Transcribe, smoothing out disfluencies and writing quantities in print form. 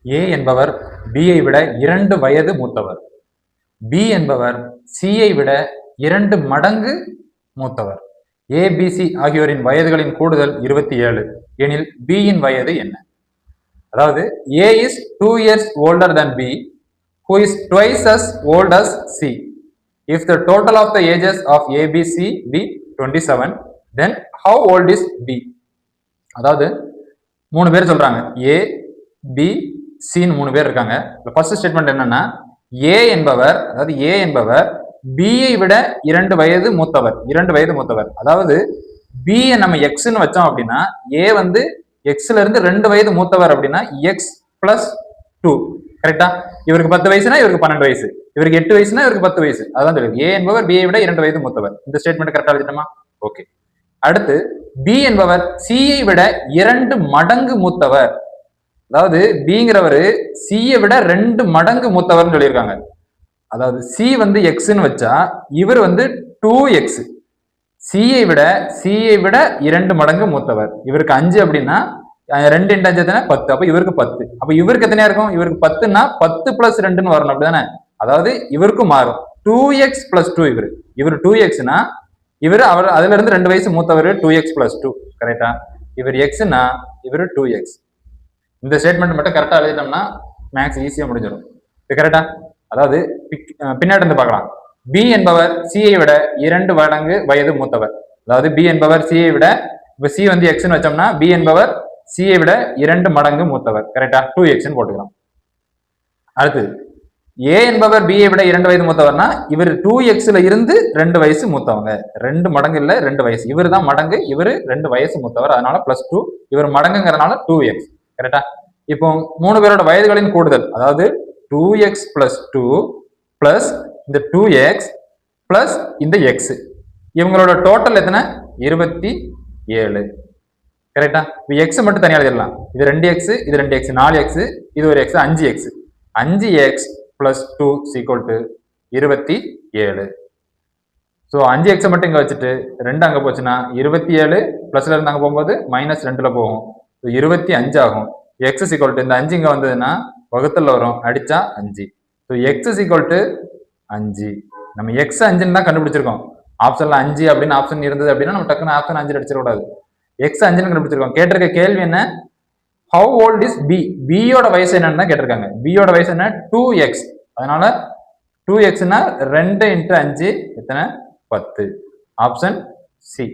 ஏ என்பவர் பியை விட 2 வயது மூத்தவர். பி என்பவர் சியை விட 2 மடங்கு மூத்தவர். ஏபிசி ஆகியோரின் வயதுகளின் கூடுதல் 27 எனில் பியின் வயது என்ன? அதாவது ஏ is 2 years older than B, who is twice as old as C. If the total of the ages of A, B, C be 27, then how old is B? அதாவது 3 பேர் சொல்றாங்க. ஏ பி சின்னு 3 பேர் இருக்காங்க. ஃபர்ஸ்ட் ஸ்டேட்மெண்ட் என்னன்னா ஏ என்பவர் பியை விட 2 வயது மூத்தவர். 2 வயது மூத்தவர். அதாவது பி நம்ம எக்ஸ்ன்னு வச்சோம் அப்படின்னா ஏ வந்து எக்ஸ்ல இருந்து 2 வயது மூத்தவர் அப்படின்னா எக்ஸ் பிளஸ் 2. கரெக்டா? இவருக்கு 10 வயசுனா இவருக்கு 12 வயசு, இவருக்கு 8 வயசுனா இவருக்கு 10 வயசு. அதான் தெரியும். ஏ என்பவர் பியை விட 2 வயது மூத்தவர். இந்த ஸ்டேட்மெண்ட் கரெக்டா எழுதிட்டோமா? ஓகே. அடுத்து பி என்பவர் சியை விட 2 மடங்கு மூத்தவர். அதாவது பிங்கிறவர் சியை விட 2 மடங்கு மூத்தவர்னு சொல்லியிருக்காங்க. அதாவது சி வந்து எக்ஸ்ன்னு வச்சா இவர் வந்து 2x. சியை விட 2 மடங்கு மூத்தவர். இவருக்கு 5 அப்படின்னா 2 × 5 எத்தனை? 10. அப்ப இவருக்கு 10. அப்ப இவருக்கு எத்தனையா இருக்கும்? இவருக்கு 10ன்னா 10 + 2ன்னு வரணும். அப்படிதானே? அதாவது இவருக்கும் மாறும். 2x + 2 இவர் 2xனா இவர் அதுல இருந்து 2 வயசு மூத்தவர் 2x + 2. கரெக்டா? இவர் எக்ஸ்னா இவர் 2x. இந்த ஸ்டேட்மெண்ட் மட்டும் கரெக்டா எழுதிட்டோம்னா மேக்ஸ் ஈஸியா முடிஞ்சிடும். இது கரெக்டா? அதாவது பின்னாடி இருந்து பார்க்கலாம். பி என்பவர் சியை விட 2 மடங்கு வயது மூத்தவர். அதாவது பி என்பவர் சியை விட, இப்ப சி வந்து எக்ஸ்ன்னு வச்சோம்னா பி என்பவர் சியை விட 2 மடங்கு மூத்தவர். கரெக்டா? 2xன்னு போட்டுக்கலாம். அடுத்தது ஏ என்பவர் பியை விட 2 வயது மூத்தவர்னா இவர் 2xல இருந்து 2 வயசு மூத்தவங்க. 2 மடங்கு இல்ல, 2 வயசு. இவர் தான் மடங்கு, இவர் 2 வயசு மூத்தவர். அதனால +2. இவர் மடங்குங்கிறதுனால 2x. கரெக்டா? இப்போ 3 பேரோட வயதுகளின் கூடுதல், அதாவது 2x + 2 பிளஸ் இந்த 2x பிளஸ் இந்த x, இவங்களோட டோட்டல் எத்தனை? 27. கரெக்டா? இப்போ எக்ஸ் மட்டும் தனியாக எழுதிடலாம். இது 2x, இது 2x, 4x, இது ஒரு x, 5x. 5x + 2 = 27. So 5x மட்டும் இங்க வச்சுட்டு 2 அங்க போச்சுன்னா 27 பிளஸ்ல இருந்து அங்க போகும்போது -2ல போகும். 25 ஆகும். x = இந்த 5 இங்க வந்ததுன்னா வகுத்தல்ல வரும், அடிச்சா 5. So x = 5. நம்ம x 5ன்னு தான் கண்டுபிடிச்சிருக்கோம். ஆப்ஷன்ல 5 அப்படின்னு ஆப்ஷன் இருந்தது அப்படின்னா நம்ம டக்குன்னு ஆப்ஷன் 5 அடிச்சிடக்கூடாது. x 5ன்னு கண்டுபிடிச்சிருக்கோம். கேட்டிருக்க கேள்வி என்ன? How old is B? பியோட வயசு என்னன்னு தான் கேட்டிருக்காங்க. பியோட வயசு என்ன? 2x. அதனால 2xனா 2 × 5 எத்தனை? 10. Option C.